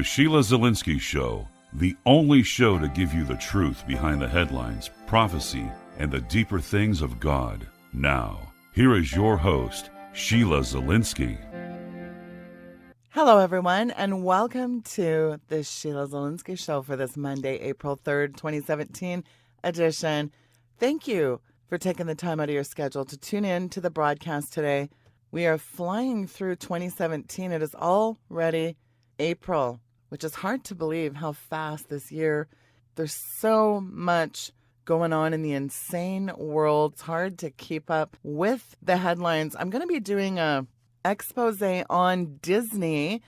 The Sheila Zilinsky Show, the only show to give you the truth behind the headlines, prophecy, and the deeper things of God. Now, here is your host, Sheila Zilinsky. Hello, everyone, and welcome to the Sheila Zilinsky Show for this Monday, April 3rd, 2017 edition. Thank you for taking the time out of your schedule to tune in to the broadcast today. We are flying through 2017. It is already April, which is hard to believe how fast this year. There's so much going on in the insane world. It's hard to keep up with the headlines. I'm going to be doing a expose on Disney.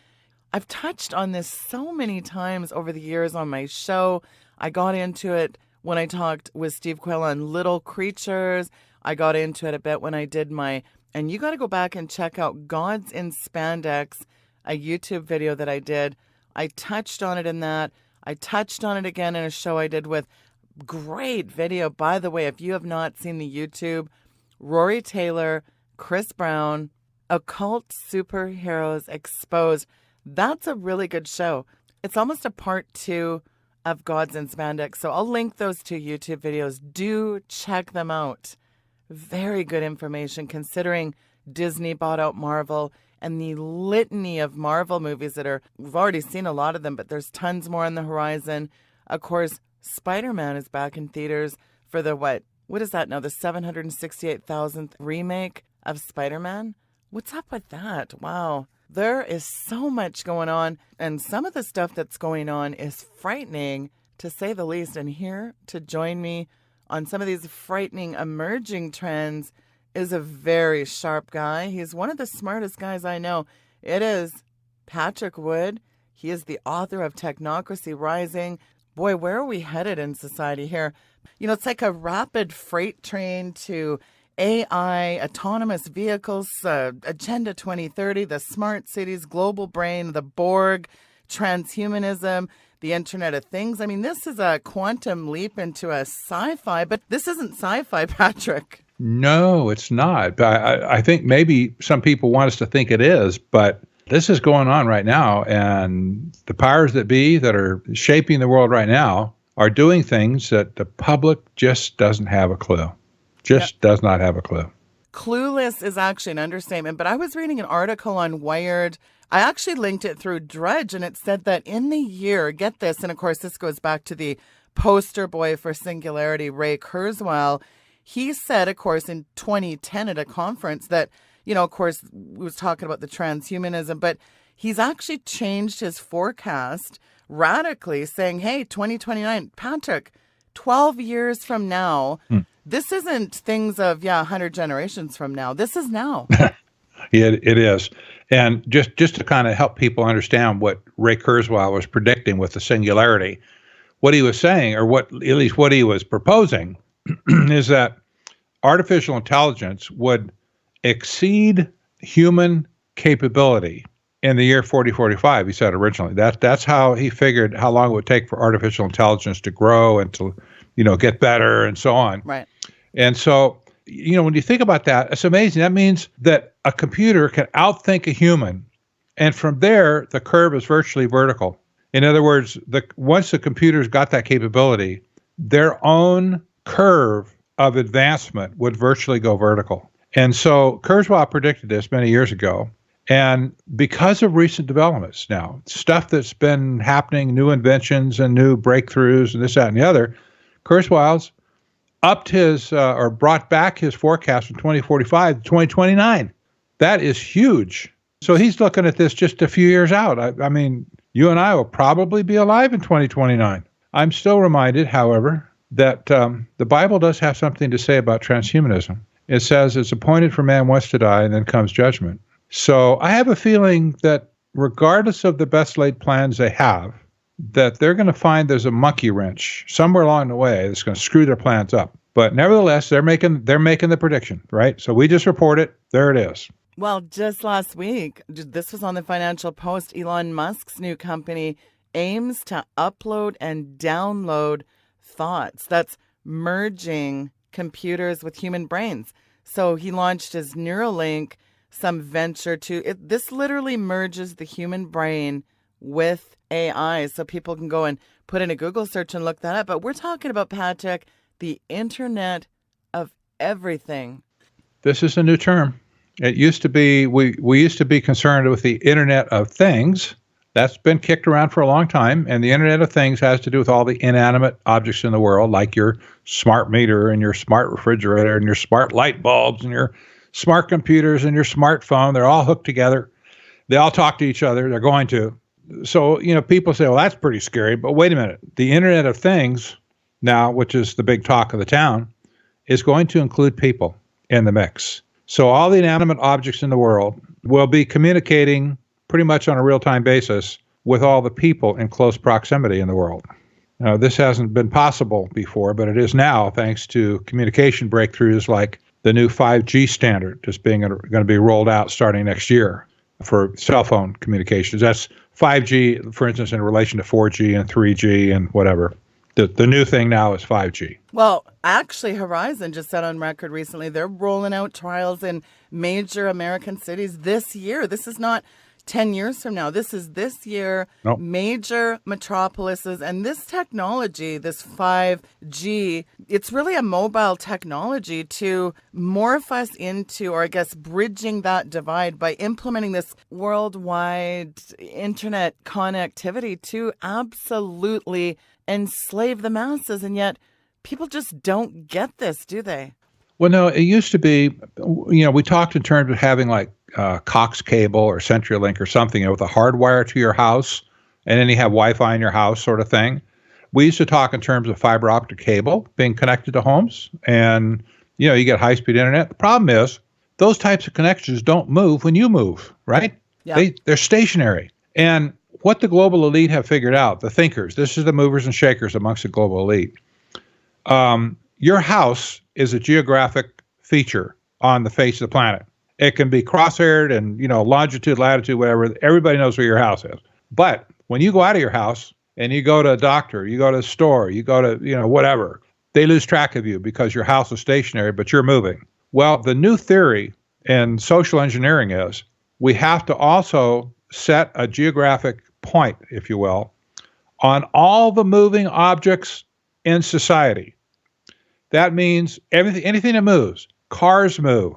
I've touched on this so many times over the years on my show. I got into it when I talked with Steve Quill on Little Creatures. I got into it a bit when I did and you got to go back and check out Gods in Spandex, a YouTube video that I did. I touched on it in that. I touched on it again in a show I did with great video. By the way, if you have not seen the YouTube, Rory Taylor, Chris Brown, Occult Superheroes Exposed. That's a really good show. It's almost a part 2 of Gods in Spandex. So I'll link those two YouTube videos. Do check them out. Very good information considering Disney bought out Marvel and the litany of Marvel movies we've already seen a lot of them, but there's tons more on the horizon. Of course, Spider-Man is back in theaters for the, what is that now? The 768,000th remake of Spider-Man? What's up with that? Wow. There is so much going on, and some of the stuff that's going on is frightening, to say the least. And here to join me on some of these frightening emerging trends is a very sharp guy. He's one of the smartest guys I know. It is Patrick Wood. He is the author of Technocracy Rising. Boy, where are we headed in society here? You know, it's like a rapid freight train to AI, autonomous vehicles, Agenda 2030, the smart cities, global brain, the Borg, transhumanism, the Internet of Things. I mean, this is a quantum leap into a sci-fi, but this isn't sci-fi, Patrick. No, it's not. I think maybe some people want us to think it is, but this is going on right now, and the powers that be that are shaping the world right now are doing things that the public just doesn't have a clue. Does not have a clue. Clueless is actually an understatement, but I was reading an article on Wired. I actually linked it through Drudge, and it said that in the year, get this, and of course this goes back to the poster boy for Singularity, Ray Kurzweil. He said, of course, in 2010 at a conference that, you know, of course, we was talking about the transhumanism, but he's actually changed his forecast radically, saying, hey, 2029, Patrick, 12 years from now, this isn't things of, 100 generations from now. This is now. It is. And just to kind of help people understand what Ray Kurzweil was predicting with the singularity, what he was saying, or at least what he was proposing, is that artificial intelligence would exceed human capability in the year 4045, he said originally. That's how he figured how long it would take for artificial intelligence to grow and to, get better and so on. Right. And so, when you think about that, it's amazing. That means that a computer can outthink a human. And from there, the curve is virtually vertical. In other words, once the computer's got that capability, their own curve of advancement would virtually go vertical. And so Kurzweil predicted this many years ago. And because of recent developments now, stuff that's been happening, new inventions and new breakthroughs and this, that, and the other, Kurzweil's upped or brought back his forecast from 2045 to 2029. That is huge. So he's looking at this just a few years out. I mean, you and I will probably be alive in 2029. I'm still reminded, however, that the Bible does have something to say about transhumanism. It says it's appointed for man once to die, and then comes judgment. So I have a feeling that regardless of the best laid plans they have, that they're going to find there's a monkey wrench somewhere along the way that's going to screw their plans up. But nevertheless, they're making the prediction, right? So we just report it. There it is. Well, just last week, this was on the Financial Post, Elon Musk's new company aims to upload and download thoughts. That's merging computers with human brains. So he launched his Neuralink, some venture this literally merges the human brain with AI. So people can go and put in a Google search and look that up. But we're talking about, Patrick, the Internet of everything. This is a new term. It used to be, we used to be concerned with the Internet of Things. That's been kicked around for a long time. And the Internet of Things has to do with all the inanimate objects in the world, like your smart meter and your smart refrigerator and your smart light bulbs and your smart computers and your smartphone. They're all hooked together. They all talk to each other. They're going to. So, people say, well, that's pretty scary. But wait a minute. The Internet of Things now, which is the big talk of the town, is going to include people in the mix. So all the inanimate objects in the world will be communicating pretty much on a real-time basis with all the people in close proximity in the world. Now, this hasn't been possible before, but it is now thanks to communication breakthroughs like the new 5G standard just being going to be rolled out starting next year for cell phone communications. That's 5G, for instance, in relation to 4G and 3G and whatever. The new thing now is 5G. Well, actually, Horizon just said on record recently they're rolling out trials in major American cities this year. This is not 10 years from now. This is this year, Nope. Major metropolises. And this technology, this 5G, it's really a mobile technology to morph us into, or I guess, bridging that divide by implementing this worldwide internet connectivity to absolutely enslave the masses. And yet people just don't get this, do they? Well, no, it used to be, we talked in terms of having like Cox cable or CenturyLink or something, with a hard wire to your house, and then you have Wi-Fi in your house sort of thing. We used to talk in terms of fiber optic cable being connected to homes, and, you get high-speed internet. The problem is those types of connections don't move when you move, right? Yeah. They're stationary. And what the global elite have figured out, the thinkers, this is the movers and shakers amongst the global elite. Your house is a geographic feature on the face of the planet. It can be cross-haired and, longitude, latitude, whatever. Everybody knows where your house is. But when you go out of your house and you go to a doctor, you go to a store, you go to, whatever, they lose track of you because your house is stationary, but you're moving. Well, the new theory in social engineering is we have to also set a geographic point, if you will, on all the moving objects in society. That means anything that moves. Cars move.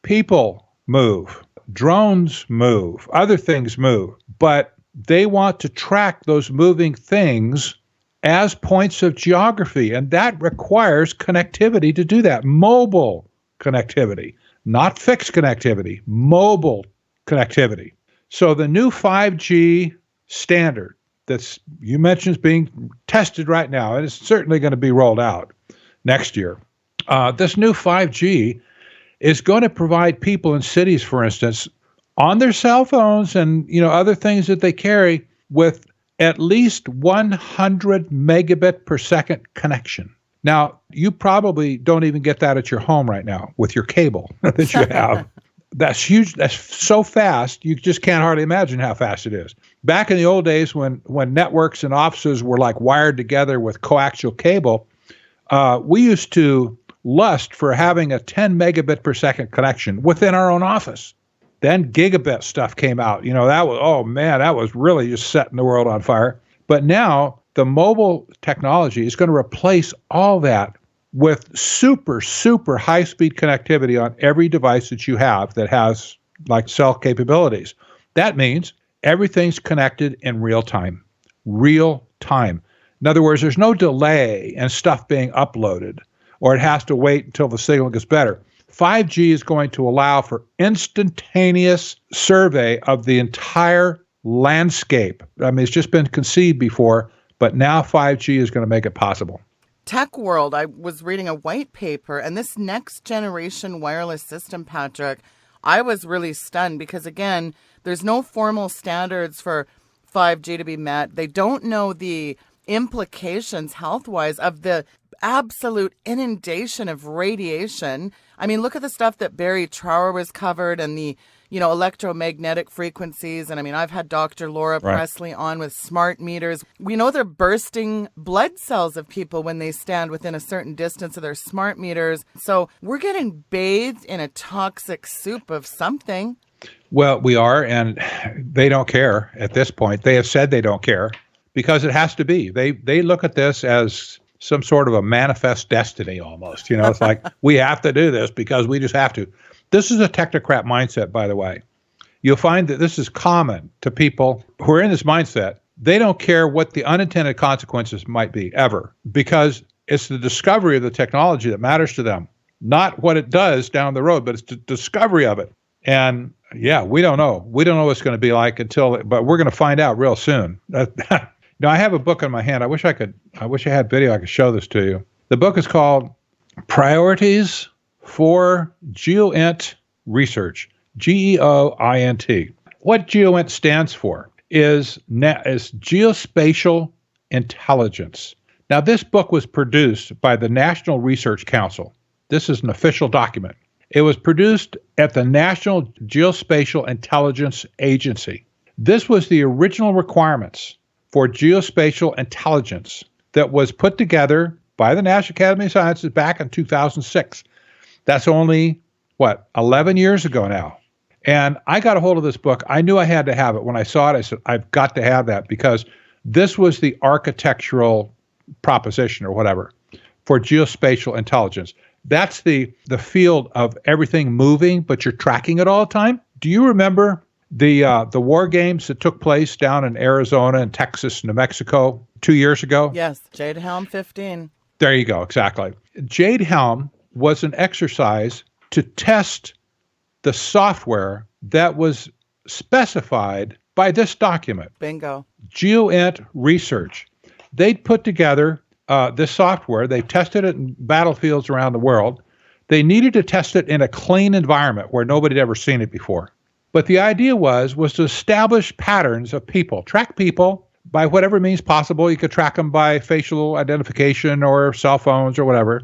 People move. Drones move. Other things move. But they want to track those moving things as points of geography. And that requires connectivity to do that. Mobile connectivity. Not fixed connectivity. Mobile connectivity. So the new 5G standard that you mentioned is being tested right now, and it's certainly going to be rolled out next year. This new 5G is going to provide people in cities, for instance, on their cell phones and other things that they carry with at least 100 megabit per second connection. Now, you probably don't even get that at your home right now with your cable that you have. That's huge. That's so fast, you just can't hardly imagine how fast it is. Back in the old days when networks and offices were like wired together with coaxial cable, we used to lust for having a 10 megabit per second connection within our own office. Then gigabit stuff came out. That was really just setting the world on fire. But now the mobile technology is going to replace all that with super, super high-speed connectivity on every device that you have that has like cell capabilities. That means everything's connected in real time. Real time. In other words, there's no delay in stuff being uploaded, or it has to wait until the signal gets better. 5G is going to allow for instantaneous survey of the entire landscape. I mean, it's just been conceived before, but now 5G is going to make it possible. Tech World, I was reading a white paper, and this next generation wireless system, Patrick, I was really stunned because, again, there's no formal standards for 5G to be met. They don't know the implications health-wise of the absolute inundation of radiation. I mean, look at the stuff that Barry Trower was covered and the, electromagnetic frequencies. And I mean, I've had Dr. Laura Presley on with smart meters. We know they're bursting blood cells of people when they stand within a certain distance of their smart meters. So we're getting bathed in a toxic soup of something. Well, we are, and they don't care at this point. They have said they don't care because it has to be. They look at this as some sort of a manifest destiny almost. It's like we have to do this because we just have to. This is a technocrat mindset, by the way. You'll find that this is common to people who are in this mindset. They don't care what the unintended consequences might be ever because it's the discovery of the technology that matters to them, not what it does down the road, but it's the discovery of it. And yeah, we don't know. We don't know what it's going to be like but we're going to find out real soon. Now, I have a book in my hand. I wish I had video. I could show this to you. The book is called Priorities for GeoInt Research, GeoInt. What GeoInt stands for is geospatial intelligence. Now, this book was produced by the National Research Council. This is an official document. It was produced at the National Geospatial Intelligence Agency. This was the original requirements for geospatial intelligence that was put together by the National Academy of Sciences back in 2006. That's only, 11 years ago now. And I got a hold of this book. I knew I had to have it. When I saw it, I said, I've got to have that because this was the architectural proposition or whatever for geospatial intelligence. That's the field of everything moving, but you're tracking it all the time. Do you remember the war games that took place down in Arizona and Texas, New Mexico 2 years ago? Yes, Jade Helm 15. There you go, exactly. Jade Helm was an exercise to test the software that was specified by this document. Bingo. GeoInt Research. They'd put together this software. They tested it in battlefields around the world. They needed to test it in a clean environment where nobody had ever seen it before. But the idea was to establish patterns of people, track people by whatever means possible. You could track them by facial identification or cell phones or whatever.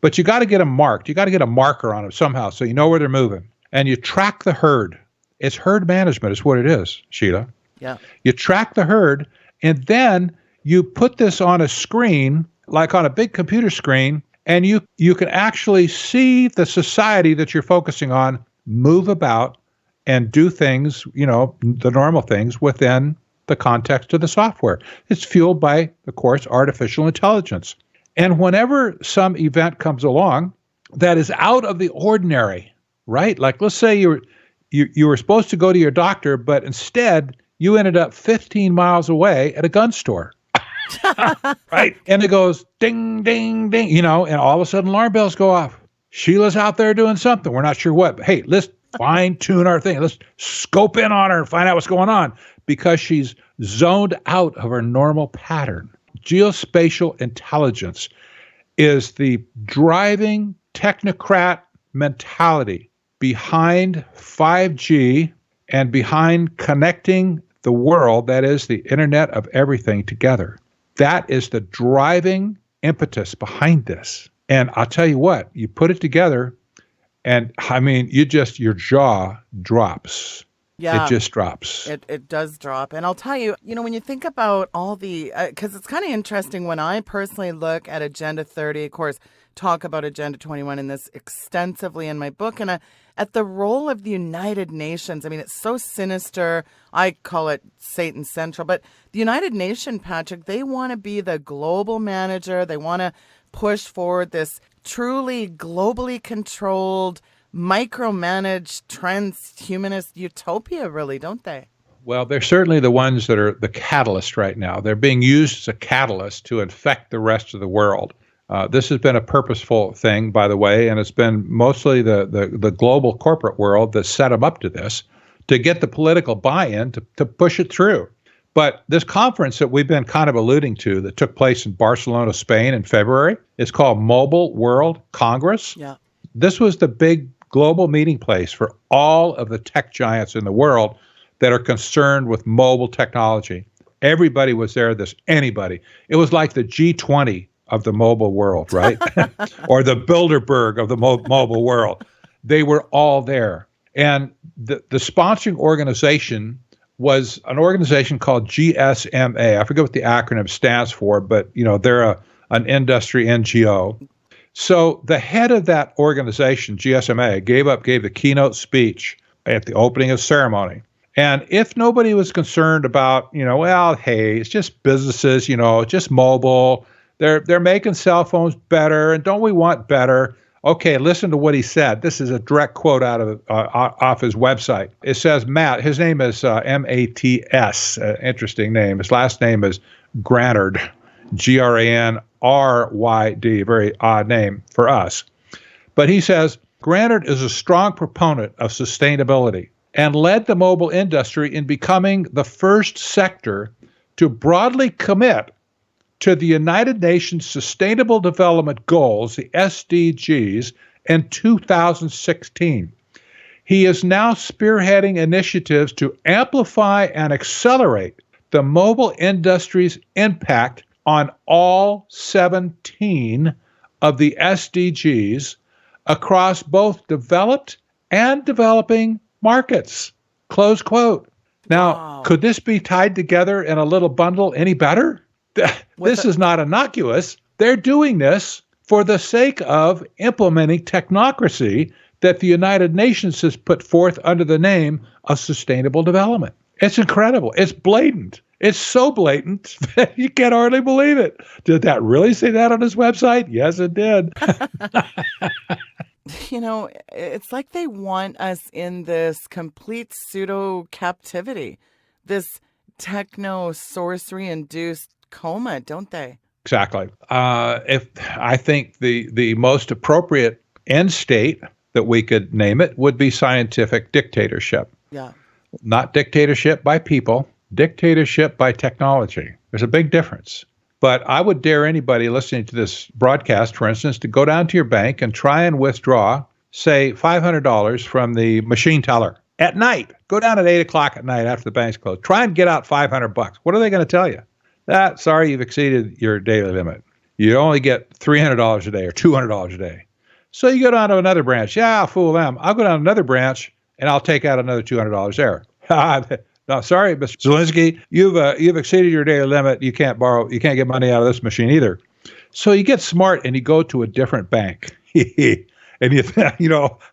But you got to get them marked. You got to get a marker on them somehow so you know where they're moving. And you track the herd. It's herd management is what it is, Sheila. Yeah. You track the herd, and then you put this on a screen, like on a big computer screen, and you can actually see the society that you're focusing on move about and do things, the normal things within the context of the software. It's fueled by, of course, artificial intelligence. And whenever some event comes along that is out of the ordinary, right? Like let's say you were supposed to go to your doctor, but instead you ended up 15 miles away at a gun store. Right? And it goes ding, ding, ding, and all of a sudden alarm bells go off. Sheila's out there doing something. We're not sure what. But hey, let's fine tune our thing. Let's scope in on her and find out what's going on because she's zoned out of her normal pattern. Geospatial intelligence is the driving technocrat mentality behind 5G and behind connecting the world, that is the Internet of Everything, together. That is the driving impetus behind this. And I'll tell you what, you put it together and I mean, your jaw drops. Yeah. It just drops. It does drop. And I'll tell you, when you think about all the, because it's kind of interesting when I personally look at Agenda 30, of course, talk about Agenda 21 in this extensively in my book, and at the role of the United Nations. I mean, it's so sinister. I call it Satan Central. But the United Nations, Patrick, they want to be the global manager. They want to push forward this truly globally controlled, micromanaged, transhumanist utopia, really, don't they? Well, they're certainly the ones that are the catalyst right now. They're being used as a catalyst to infect the rest of the world. This has been a purposeful thing, by the way, and it's been mostly the global corporate world that set them up to this, to get the political buy-in to push it through. But this conference that we've been kind of alluding to that took place in Barcelona, Spain in February, is called Mobile World Congress. Yeah. This was the big global meeting place for all of the tech giants in the world that are concerned with mobile technology. Everybody was there, anybody. It was like the G20 of the mobile world, right? Or the Bilderberg of the mobile world. They were all there. And the sponsoring organization was an organization called GSMA. I forget what the acronym stands for, but they're an industry NGO. So the head of that organization, GSMA, gave the keynote speech at the opening of ceremony. And if nobody was concerned about, well, hey, it's just businesses, just mobile. They're making cell phones better, and don't we want better? Okay, listen to what he said. This is a direct quote out of off his website. It says Matt. His name is M-A-T-S. Interesting name. His last name is Granard, Granryd. Very odd name for us. But he says Granard is a strong proponent of sustainability and led the mobile industry in becoming the first sector to broadly commit to the United Nations Sustainable Development Goals, the SDGs, in 2016. He is now spearheading initiatives to amplify and accelerate the mobile industry's impact on all 17 of the SDGs across both developed and developing markets. Close quote. Now, Wow. Could this be tied together in a little bundle any better? This is not innocuous. They're doing this for the sake of implementing technocracy that the United Nations has put forth under the name of sustainable development. It's incredible. It's blatant. It's so blatant that you can hardly believe it. Did that really say that on his website? Yes, it did. It's like they want us in this complete pseudo captivity, this techno sorcery induced coma, don't they? Exactly. If I think the most appropriate end state that we could name it would be scientific dictatorship. Yeah. Not dictatorship by people, dictatorship by technology. There's a big difference. But I would dare anybody listening to this broadcast, for instance, to go down to your bank and try and withdraw, say, $500 from the machine teller at night. Go down at 8 o'clock at night after the bank's closed. Try and get out $500. What are they going to tell you? Sorry, you've exceeded your daily limit. You only get $300 a day or $200 a day. So you go down to another branch. Yeah, I'll fool them. I'll go down to another branch and I'll take out another $200 there. No, sorry, Mr. Zilinsky, you've exceeded your daily limit. You can't borrow. You can't get money out of this machine either. So you get smart and you go to a different bank. And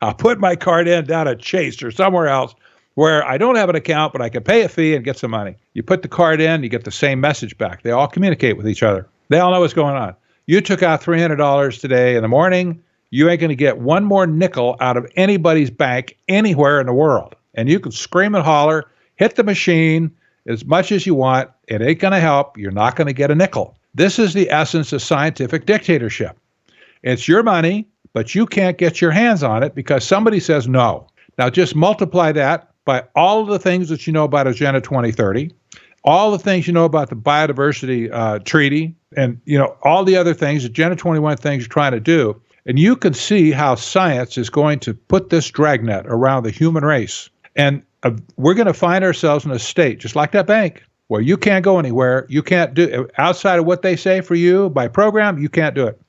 I'll put my card in down at Chase or somewhere else where I don't have an account, but I can pay a fee and get some money. You put the card in, you get the same message back. They all communicate with each other. They all know what's going on. You took out $300 today in the morning. You ain't going to get one more nickel out of anybody's bank anywhere in the world. And you can scream and holler, hit the machine as much as you want. It ain't going to help. You're not going to get a nickel. This is the essence of scientific dictatorship. It's your money, but you can't get your hands on it because somebody says no. Now just multiply that by all of the things that you know about Agenda 2030, all the things you know about the biodiversity treaty, and all the other things, Agenda 21 things you're trying to do, and you can see how science is going to put this dragnet around the human race. And we're going to find ourselves in a state, just like that bank, where you can't go anywhere. You can't do outside of what they say for you by program. You can't do it.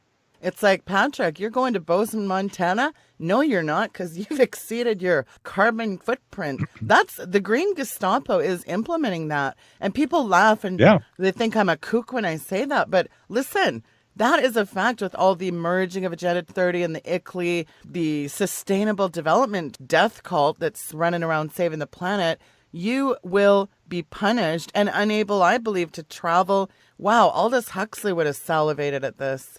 It's like, Patrick, you're going to Bozeman, Montana? No, you're not, because you've exceeded your carbon footprint. That's the Green Gestapo is implementing that. And people laugh and they think I'm a kook when I say that. But listen, that is a fact with all the merging of Agenda 30 and the ICLEI, the sustainable development death cult that's running around saving the planet. You will be punished and unable, I believe, to travel. Wow, Aldous Huxley would have salivated at this.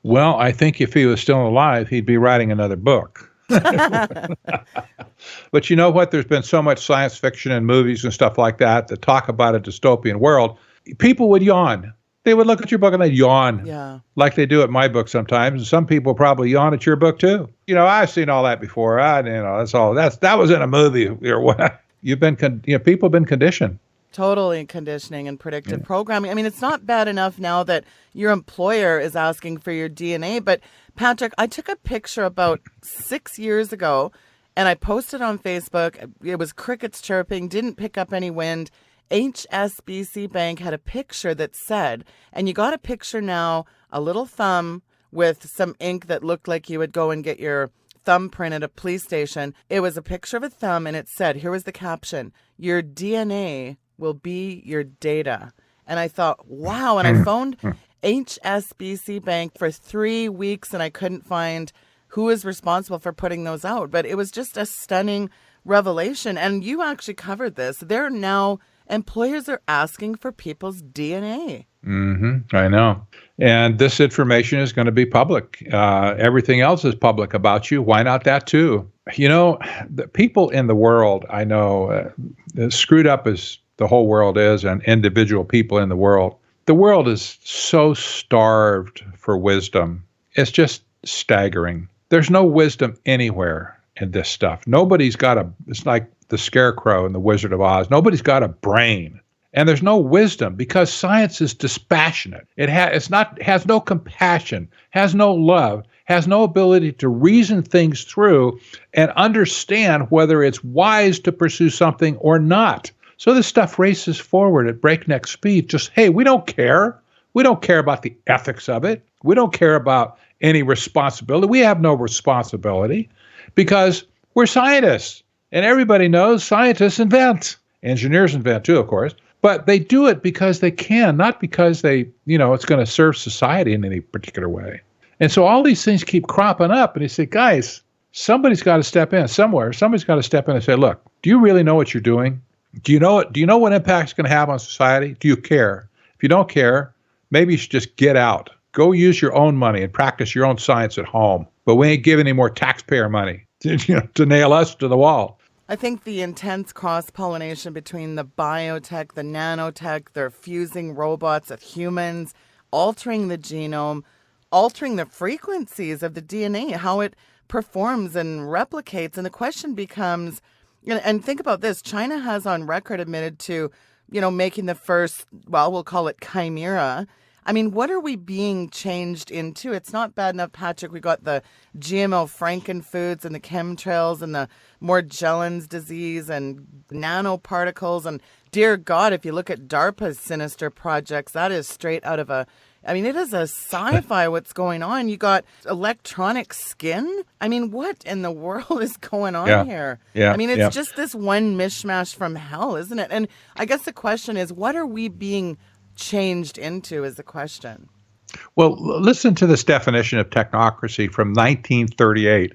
Well, I think if he was still alive, he'd be writing another book. But you know what? There's been so much science fiction and movies and stuff like that talk about a dystopian world. People would yawn. They would look at your book and they'd yawn, like they do at my book sometimes. And some people probably yawn at your book too. I've seen all that before. That was in a movie or what? People have been conditioned. Totally conditioning and predictive programming. I mean, it's not bad enough now that your employer is asking for your DNA. But Patrick, I took a picture about 6 years ago and I posted on Facebook. It was crickets chirping, didn't pick up any wind. HSBC Bank had a picture that said, and you got a picture now, a little thumb with some ink that looked like you would go and get your thumbprint at a police station. It was a picture of a thumb and it said, here was the caption, your DNA will be your data. And I thought, wow. And I phoned HSBC Bank for 3 weeks and I couldn't find who is responsible for putting those out. But it was just a stunning revelation. And you actually covered this. They're now, employers are asking for people's DNA. I know. And this information is going to be public. Everything else is public about you. Why not that too? The people in the world, I know, as screwed up as the whole world is, and individual people in the world is so starved for wisdom. It's just staggering. There's no wisdom anywhere in this stuff. It's like the Scarecrow in The Wizard of Oz. Nobody's got a brain. And there's no wisdom because science is dispassionate. It has no compassion, has no love, has no ability to reason things through and understand whether it's wise to pursue something or not. So this stuff races forward at breakneck speed. Just, hey, we don't care. We don't care about the ethics of it. We don't care about any responsibility. We have no responsibility because we're scientists. And everybody knows scientists invent. Engineers invent too, of course. But they do it because they can, not because it's going to serve society in any particular way. And so all these things keep cropping up. And they say, guys, somebody's got to step in somewhere. Somebody's got to step in and say, look, do you really know what you're doing? Do you know what impact it's going to have on society? Do you care? If you don't care, maybe you should just get out. Go use your own money and practice your own science at home. But we ain't giving any more taxpayer money to nail us to the wall. I think the intense cross-pollination between the biotech, the nanotech, they're fusing robots with humans, altering the genome, altering the frequencies of the DNA, how it performs and replicates. And the question becomes, and think about this, China has on record admitted to, making the first, we'll call it chimera. I mean, what are we being changed into? It's not bad enough, Patrick. We got the GMO frankenfoods and the chemtrails and the Morgellons disease and nanoparticles. And dear God, if you look at DARPA's sinister projects, that is straight out of it is a sci-fi what's going on. You got electronic skin. I mean, what in the world is going on here? Yeah, it's just this one mishmash from hell, isn't it? And I guess the question is, what are we being changed into is the question. Well, listen to this definition of technocracy from 1938.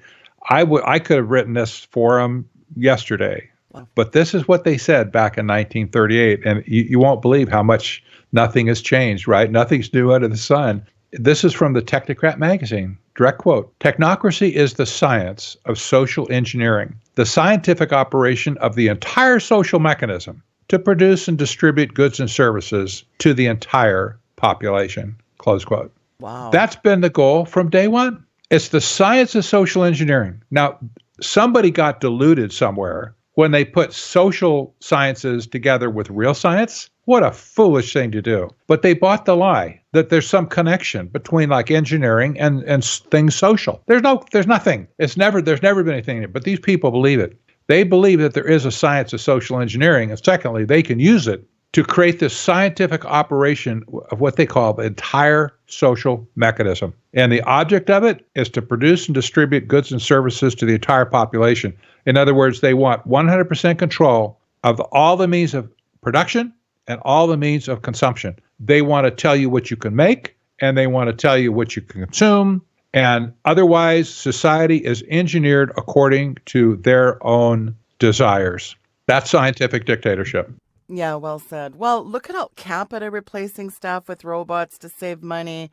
I could have written this for them yesterday, but this is what they said back in 1938, and you won't believe how much nothing has changed, right? Nothing's new under the sun. This is from the Technocrat magazine. Direct quote, "Technocracy is the science of social engineering, the scientific operation of the entire social mechanism to produce and distribute goods and services to the entire population," close quote. Wow. That's been the goal from day one. It's the science of social engineering. Now, somebody got deluded somewhere when they put social sciences together with real science. What a foolish thing to do. But they bought the lie that there's some connection between like engineering and things social. There's nothing. There's never been anything. But these people believe it. They believe that there is a science of social engineering, and secondly, they can use it to create this scientific operation of what they call the entire social mechanism. And the object of it is to produce and distribute goods and services to the entire population. In other words, they want 100% control of all the means of production and all the means of consumption. They want to tell you what you can make, and they want to tell you what you can consume. And otherwise, society is engineered according to their own desires. That's scientific dictatorship. Yeah, well said. Well, look at Capita replacing staff with robots to save money.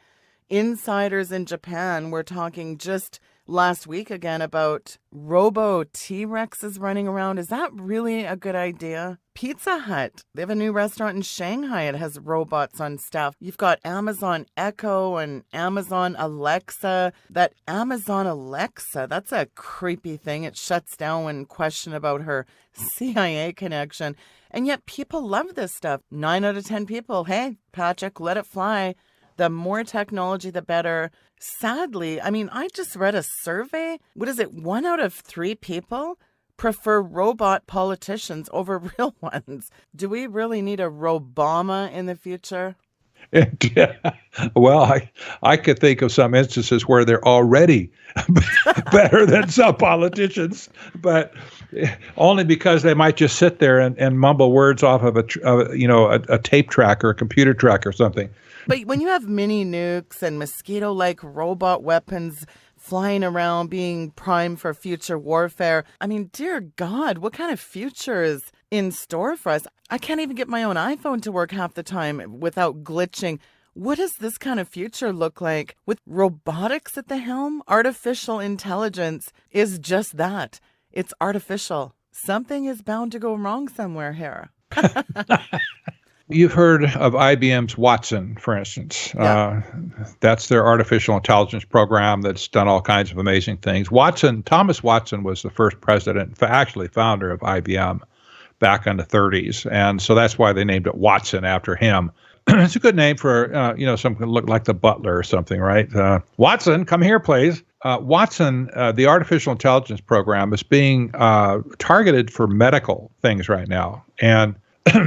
Insiders in Japan were talking just last week again about robo T-Rexes running around. Is that really a good idea? Pizza Hut, they have a new restaurant in Shanghai. It has robots on staff. You've got Amazon Echo and Amazon Alexa. That Amazon Alexa, that's a creepy thing. It shuts down when questioned about her CIA connection. And yet people love this stuff. 9 out of 10 people, hey, Patrick, let it fly. The more technology, the better. Sadly, I just read a survey. What is it? 1 out of 3 people prefer robot politicians over real ones. Do we really need a Robama in the future? Well, I could think of some instances where they're already better than some politicians, but only because they might just sit there and mumble words off of a tape track or a computer track or something. But when you have mini nukes and mosquito-like robot weapons flying around, being primed for future warfare. I mean, dear God, what kind of future is in store for us? I can't even get my own iPhone to work half the time without glitching. What does this kind of future look like with robotics at the helm? Artificial intelligence is just that. It's artificial. Something is bound to go wrong somewhere here. You've heard of IBM's Watson, for instance. Yeah. That's their artificial intelligence program that's done all kinds of amazing things. Thomas Watson was the first president, actually founder of IBM back in the 30s. And so that's why they named it Watson after him. It's a good name for, something look like the butler or something, right? Watson, come here, please. Watson, the artificial intelligence program, is being targeted for medical things right now. And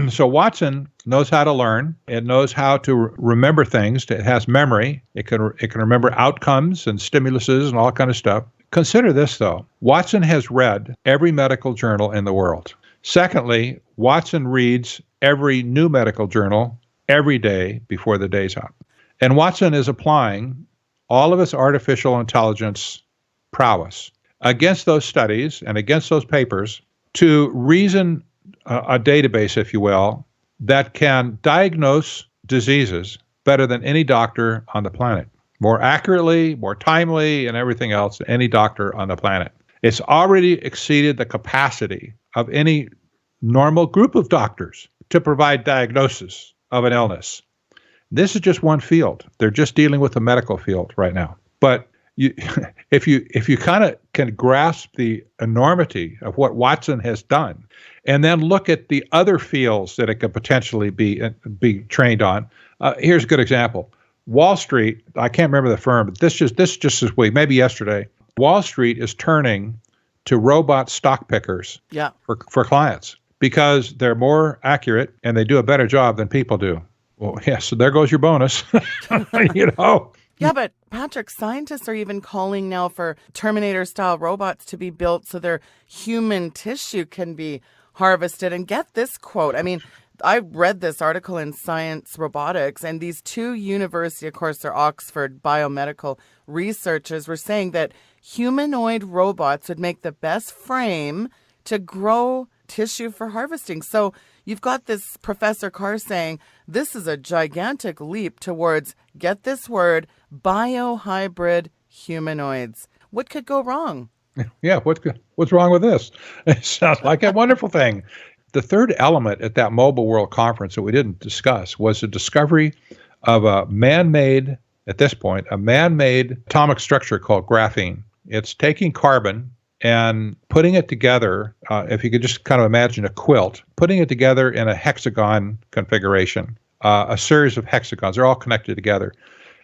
so Watson knows how to learn. It knows how to remember things. It has memory. It can remember outcomes and stimuluses and all kind of stuff. Consider this, though. Watson has read every medical journal in the world. Secondly, Watson reads every new medical journal every day before the day's out. And Watson is applying all of his artificial intelligence prowess against those studies and against those papers to reason a database, if you will, that can diagnose diseases better than any doctor on the planet, more accurately, more timely, and everything else than any doctor on the planet. It's already exceeded the capacity of any normal group of doctors to provide diagnosis of an illness. This is just one field. They're just dealing with the medical field right now. But if you kind of can grasp the enormity of what Watson has done, and then look at the other fields that it could potentially be trained on. Here's a good example. Wall Street, I can't remember the firm, but this just this week, maybe yesterday, Wall Street is turning to robot stock pickers for clients because they're more accurate and they do a better job than people do. Well, yeah, so there goes your bonus. Yeah, but Patrick, scientists are even calling now for Terminator-style robots to be built so their human tissue can be harvested. And get this quote. I mean, I read this article in Science Robotics, and these two university, of course, they're Oxford biomedical researchers, were saying that humanoid robots would make the best frame to grow tissue for harvesting. So you've got this Professor Carr saying this is a gigantic leap towards, get this word, biohybrid humanoids. What could go wrong? Yeah, what's wrong with this? It sounds like a wonderful thing. The third element at that Mobile World Conference that we didn't discuss was the discovery of a man-made atomic structure called graphene. It's taking carbon and putting it together, if you could just kind of imagine a quilt, putting it together in a hexagon configuration, a series of hexagons. They're all connected together.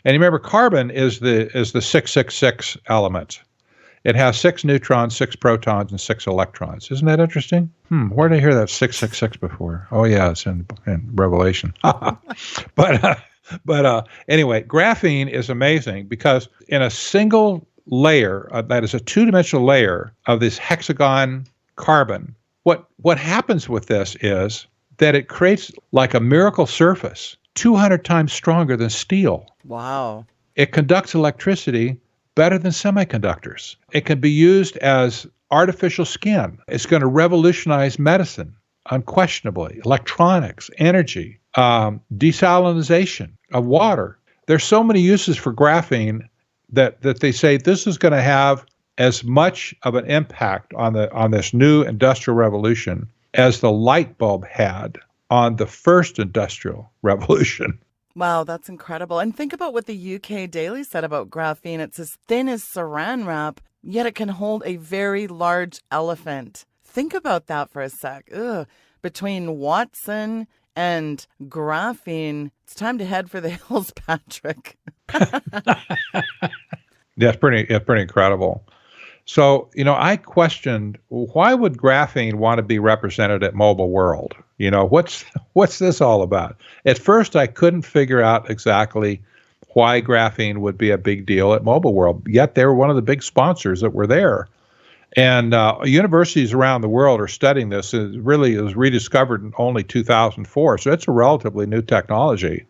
And you remember, carbon is the 666 element. It has 6 neutrons, 6 protons, and 6 electrons. Isn't that interesting? Where did I hear that 666 before? Oh, yeah, it's in Revelation. But anyway, graphene is amazing because in a single layer, that is a two-dimensional layer of this hexagon carbon, what happens with this is that it creates like a miracle surface, 200 times stronger than steel. Wow. It conducts electricity better than semiconductors. It can be used as artificial skin. It's going to revolutionize medicine, unquestionably. Electronics, energy, desalinization of water. There's so many uses for graphene that they say this is going to have as much of an impact on this new industrial revolution as the light bulb had on the first industrial revolution. Wow, that's incredible. And think about what the UK Daily said about graphene. It's as thin as saran wrap, yet it can hold a very large elephant. Think about that for a sec. Between Watson and graphene, it's time to head for the hills, Patrick. Yeah, it's pretty incredible. So, I questioned, why would graphene want to be represented at Mobile World? What's this all about? At first, I couldn't figure out exactly why graphene would be a big deal at Mobile World, yet they were one of the big sponsors that were there. And universities around the world are studying this. It was rediscovered in only 2004, so it's a relatively new technology.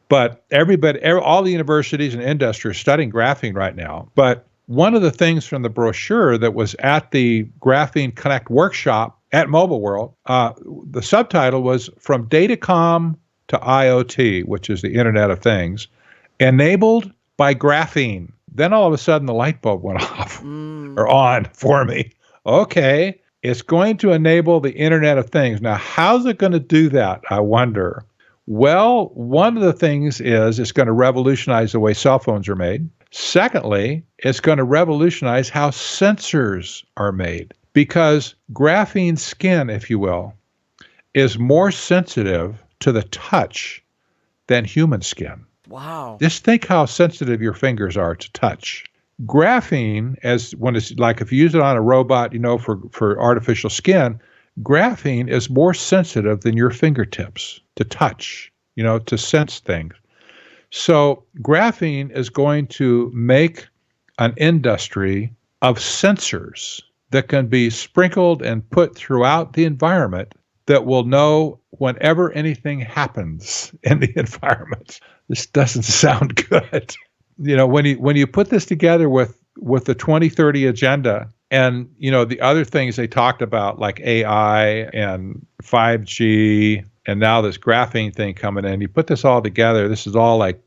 But all the universities and industry are studying graphene right now. But one of the things from the brochure that was at the Graphene Connect workshop at Mobile World, the subtitle was From Datacom to IoT, which is the Internet of Things, enabled by graphene. Then all of a sudden the light bulb went off or on for me. Okay, it's going to enable the Internet of Things. Now, how's it going to do that, I wonder? Well, one of the things is it's going to revolutionize the way cell phones are made. Secondly, it's going to revolutionize how sensors are made, because graphene skin, if you will, is more sensitive to the touch than human skin. Wow. Just think how sensitive your fingers are to touch. Graphene, when it's like if you use it on a robot, for artificial skin, graphene is more sensitive than your fingertips to touch, to sense things. So graphene is going to make an industry of sensors that can be sprinkled and put throughout the environment that will know whenever anything happens in the environment. This doesn't sound good. When you put this together with the 2030 agenda and, the other things they talked about, like AI and 5G, and now this graphene thing coming in, you put this all together, this is all like,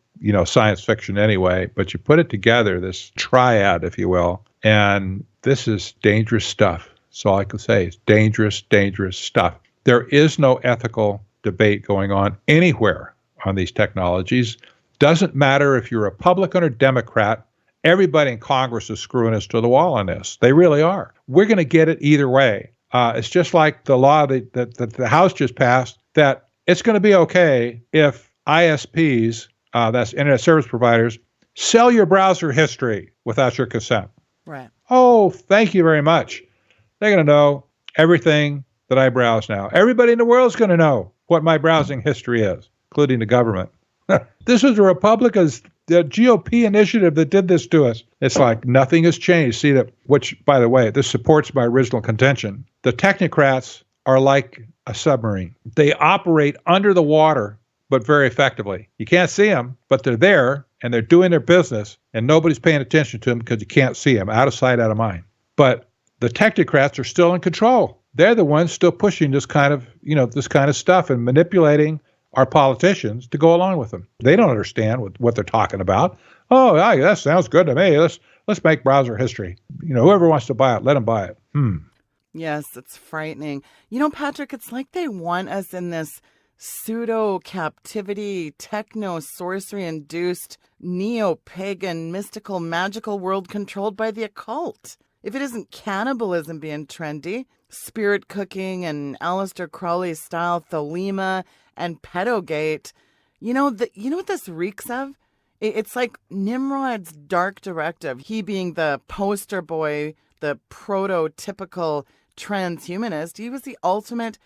science fiction anyway, but you put it together, this triad, if you will, and this is dangerous stuff. That's all I can say. It's dangerous, dangerous stuff. There is no ethical debate going on anywhere on these technologies. Doesn't matter if you're Republican or Democrat. Everybody in Congress is screwing us to the wall on this. They really are. We're going to get it either way. It's just like the law that the House just passed, that it's going to be okay if ISPs, that's internet service providers, sell your browser history without your consent. Right. Oh, thank you very much. They're going to know everything that I browse now. Everybody in the world is going to know what my browsing history is, including the government. This was the Republicans, the GOP initiative that did this to us. It's like nothing has changed. See that, which, by the way, this supports my original contention. The technocrats are like a submarine. They operate under the water, but very effectively. You can't see them, but they're there and they're doing their business, and nobody's paying attention to them because you can't see them. Out of sight, out of mind. But the technocrats are still in control. They're the ones still pushing this kind of stuff and manipulating our politicians to go along with them. They don't understand what they're talking about. Oh, yeah, that sounds good to me. Let's make browser history. Whoever wants to buy it, let them buy it. Yes, it's frightening. Patrick, it's like they want us in this pseudo-captivity, techno-sorcery-induced, neo-pagan, mystical, magical world controlled by the occult. If it isn't cannibalism being trendy, spirit cooking and Aleister Crowley-style thelema and pedogate, you know what this reeks of? It's like Nimrod's dark directive, he being the poster boy, the prototypical transhumanist. He was the ultimate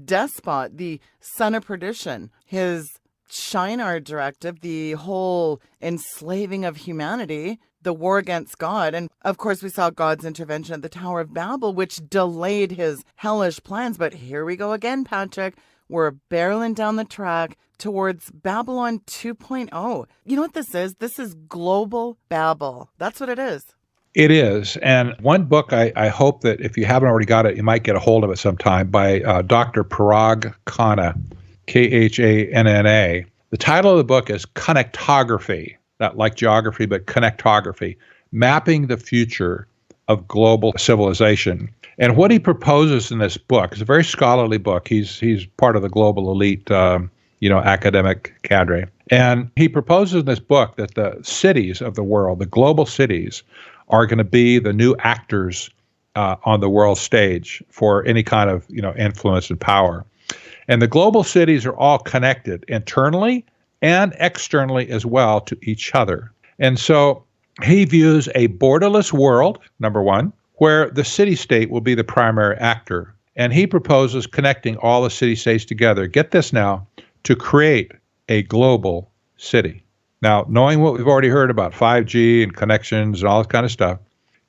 despot, the son of perdition. His Shinar directive, the whole enslaving of humanity, the war against God. And of course, we saw God's intervention at the Tower of Babel, which delayed his hellish plans. But here we go again, Patrick. We're barreling down the track towards Babylon 2.0. You know what this is? This is global Babel. That's what it is. It is. And one book, I hope that if you haven't already got it, you might get a hold of it sometime, by Dr. Parag Khanna, Khanna. The title of the book is Connectography, not like geography, but connectography, mapping the future of global civilization. And what he proposes in this book is a very scholarly book. He's part of the global elite, academic cadre. And he proposes in this book that the cities of the world, the global cities, are going to be the new actors on the world stage for any kind of influence and power. And the global cities are all connected internally and externally as well to each other. And so he views a borderless world, number one, where the city-state will be the primary actor. And he proposes connecting all the city-states together, get this now, to create a global city. Now, knowing what we've already heard about 5G and connections and all this kind of stuff,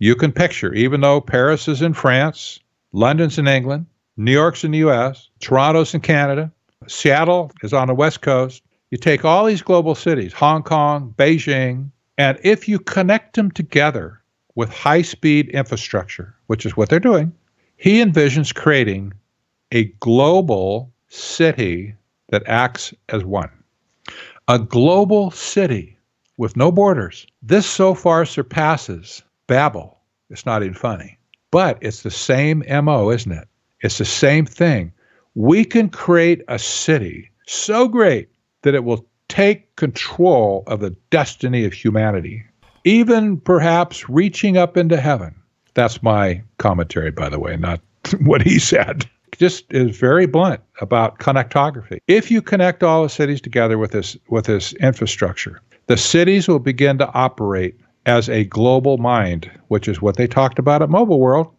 you can picture, even though Paris is in France, London's in England, New York's in the U.S., Toronto's in Canada, Seattle is on the West Coast, you take all these global cities, Hong Kong, Beijing, and if you connect them together with high-speed infrastructure, which is what they're doing. He envisions creating a global city that acts as one. A global city with no borders. This so far surpasses Babel. It's not even funny. But it's the same MO, isn't it? It's the same thing. We can create a city so great that it will take control of the destiny of humanity, even perhaps reaching up into heaven. That's my commentary, by the way, not what he said. Just is very blunt about connectography. If you connect all the cities together with this infrastructure, the cities will begin to operate as a global mind, which is what they talked about at Mobile World.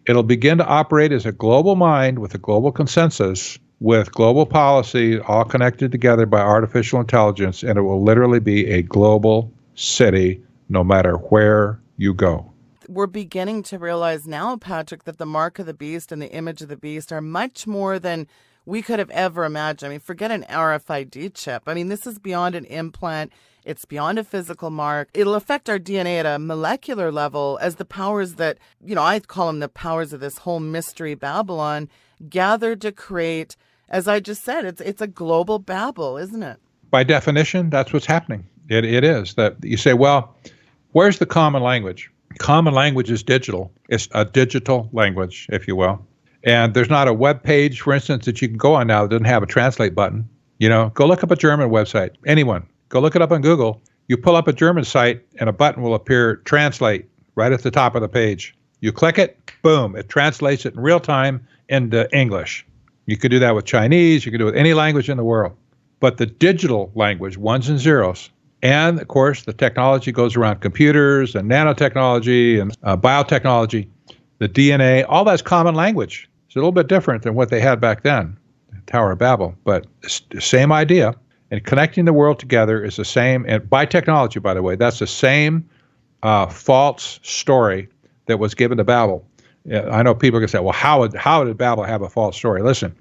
It'll begin to operate as a global mind with a global consensus, with global policy, all connected together by artificial intelligence, and it will literally be a global city no matter where you go. We're beginning to realize now, Patrick, that the mark of the beast and the image of the beast are much more than we could have ever imagined. I mean, forget an RFID chip. I mean, this is beyond an implant. It's beyond a physical mark. It'll affect our DNA at a molecular level as the powers that, I call them the powers of this whole mystery Babylon, gathered to create, as I just said, it's a global Babel, isn't it? By definition, that's what's happening. It is that you say, well, where's the common language? Common language is digital. It's a digital language, if you will. And there's not a web page, for instance, that you can go on now that doesn't have a translate button. Go look up a German website. Anyone. Go look it up on Google. You pull up a German site and a button will appear, translate, right at the top of the page. You click it, boom, it translates it in real time into English. You could do that with Chinese. You could do it with any language in the world. But the digital language, ones and zeros, and of course the technology goes around computers and nanotechnology and biotechnology, the DNA, all that's common language. It's a little bit different than what they had back then, Tower of Babel, but it's the same idea. And connecting the world together is the same, and by technology, by the way, that's the same false story that was given to Babel. I know people can say, well, how did Babel have a false story? Listen,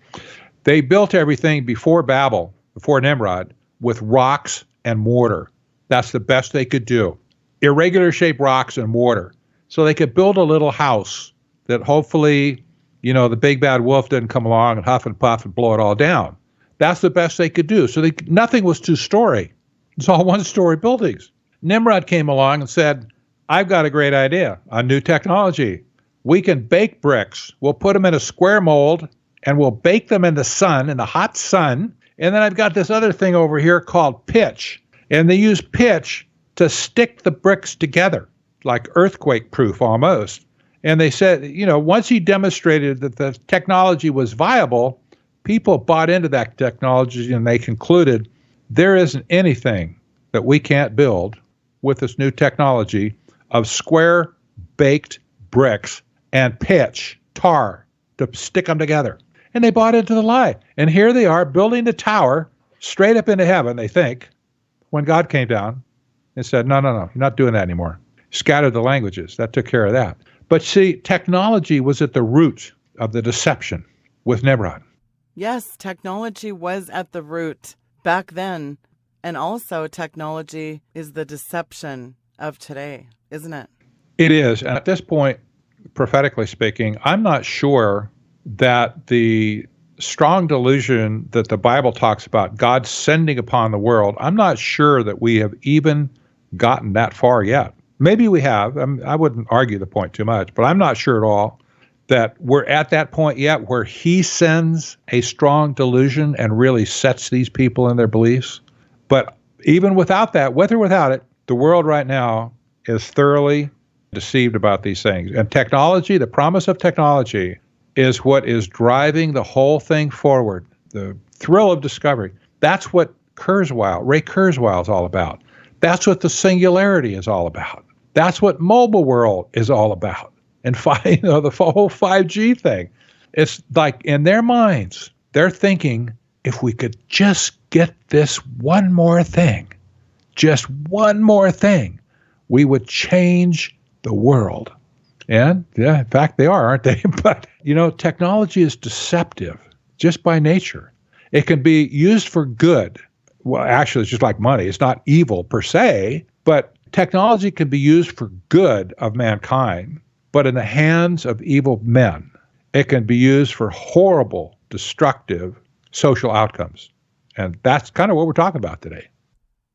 they built everything before Babel, before Nimrod, with rocks and mortar. That's the best they could do. Irregular shaped rocks and mortar. So they could build a little house that hopefully, the big bad wolf didn't come along and huff and puff and blow it all down. That's the best they could do. So nothing was two-story. It's all one-story buildings. Nimrod came along and said, I've got a great idea, a new technology. We can bake bricks. We'll put them in a square mold, and we'll bake them in the sun, in the hot sun. And then I've got this other thing over here called pitch. And they use pitch to stick the bricks together, like earthquake-proof almost. And they said, once he demonstrated that the technology was viable, people bought into that technology, and they concluded there isn't anything that we can't build with this new technology of square baked bricks and pitch, tar, to stick them together. And they bought into the lie. And here they are building the tower straight up into heaven, they think, when God came down and said, no, you're not doing that anymore. Scattered the languages. That took care of that. But see, technology was at the root of the deception with Nimrod. Yes, technology was at the root back then. And also technology is the deception of today, isn't it? It is. And at this point, prophetically speaking, I'm not sure that the strong delusion that the Bible talks about, God sending upon the world, I'm not sure that we have even gotten that far yet. Maybe we have. I wouldn't argue the point too much, but I'm not sure at all that we're at that point yet where he sends a strong delusion and really sets these people in their beliefs. But even without that, with or without it, the world right now is thoroughly deceived about these things. And technology, the promise of technology, is what is driving the whole thing forward. The thrill of discovery. That's what Ray Kurzweil is all about. That's what the singularity is all about. That's what Mobile World is all about. And the whole 5G thing. It's like in their minds, they're thinking, if we could just get this one more thing, just one more thing, we would change the world. And yeah, in fact, they are, aren't they? But, technology is deceptive just by nature. It can be used for good. Well, actually, it's just like money. It's not evil per se, but technology can be used for good of mankind, but in the hands of evil men, it can be used for horrible, destructive social outcomes. And that's kind of what we're talking about today.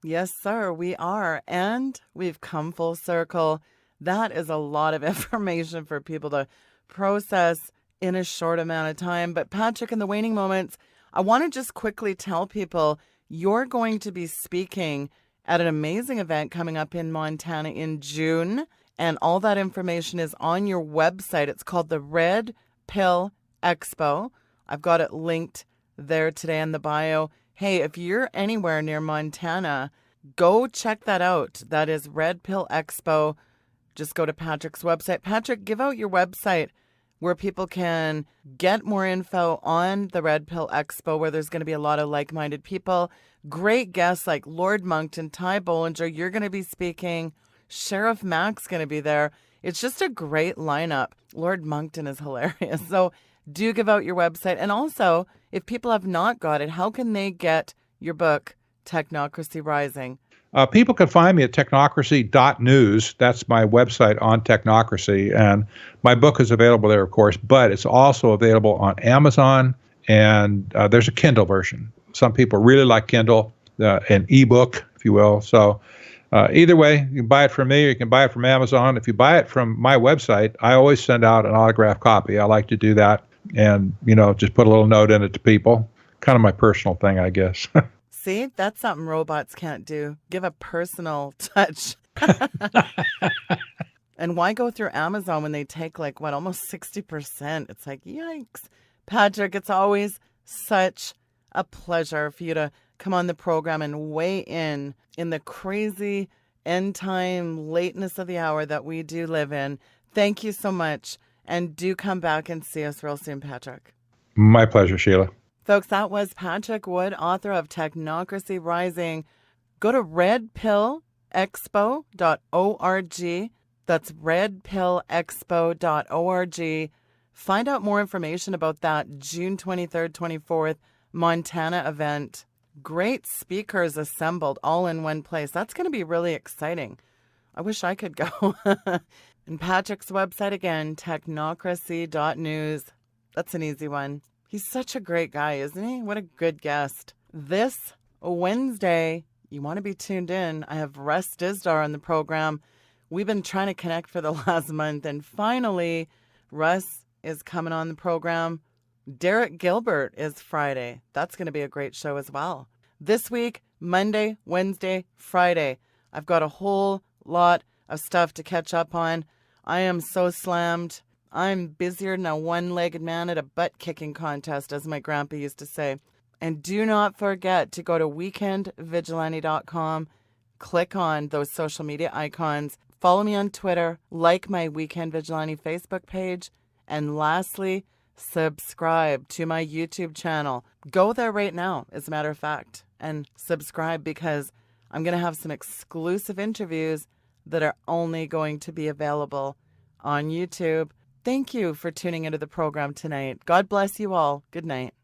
Yes, sir, we are. And we've come full circle. That is a lot of information for people to process in a short amount of time. But Patrick, in the waning moments, I want to just quickly tell people you're going to be speaking at an amazing event coming up in Montana in June. And all that information is on your website. It's called the Red Pill Expo. I've got it linked there today in the bio. Hey, if you're anywhere near Montana, go check that out. That is Red Pill Expo. Just go to Patrick's website. Patrick, give out your website where people can get more info on the Red Pill Expo, where there's going to be a lot of like-minded people. Great guests like Lord Moncton, Ty Bollinger. You're going to be speaking. Sheriff Mac's going to be there. It's just a great lineup. Lord Moncton is hilarious. So do give out your website. And also, if people have not got it, how can they get your book, Technocracy Rising? People can find me at technocracy.news. That's my website on Technocracy. And my book is available there, of course, but it's also available on Amazon. And there's a Kindle version. Some people really like Kindle, an ebook, if you will. So either way, you can buy it from me or you can buy it from Amazon. If you buy it from my website, I always send out an autographed copy. I like to do that and, just put a little note in it to people. Kind of my personal thing, I guess. See, that's something robots can't do. Give a personal touch. And why go through Amazon when they take almost 60%? It's like, yikes. Patrick, it's always such a pleasure for you to come on the program and weigh in the crazy end time lateness of the hour that we do live in. Thank you so much. And do come back and see us real soon, Patrick. My pleasure, Sheila. Folks, that was Patrick Wood, author of Technocracy Rising. Go to redpillexpo.org. That's redpillexpo.org. Find out more information about that June 23rd, 24th Montana event. Great speakers assembled all in one place. That's going to be really exciting. I wish I could go. And Patrick's website again, technocracy.news. That's an easy one. He's such a great guy, isn't he? What a good guest. This Wednesday, you want to be tuned in. I have Russ Dizdar on the program. We've been trying to connect for the last month, and finally, Russ is coming on the program. Derek Gilbert is Friday. That's going to be a great show as well. This week, Monday, Wednesday, Friday, I've got a whole lot of stuff to catch up on. I am so slammed. I'm busier than a one-legged man at a butt-kicking contest, as my grandpa used to say. And do not forget to go to weekendvigilante.com, click on those social media icons, follow me on Twitter, like my Weekend Vigilante Facebook page, and lastly, subscribe to my YouTube channel. Go there right now, as a matter of fact, and subscribe because I'm going to have some exclusive interviews that are only going to be available on YouTube. Thank you for tuning into the program tonight. God bless you all. Good night.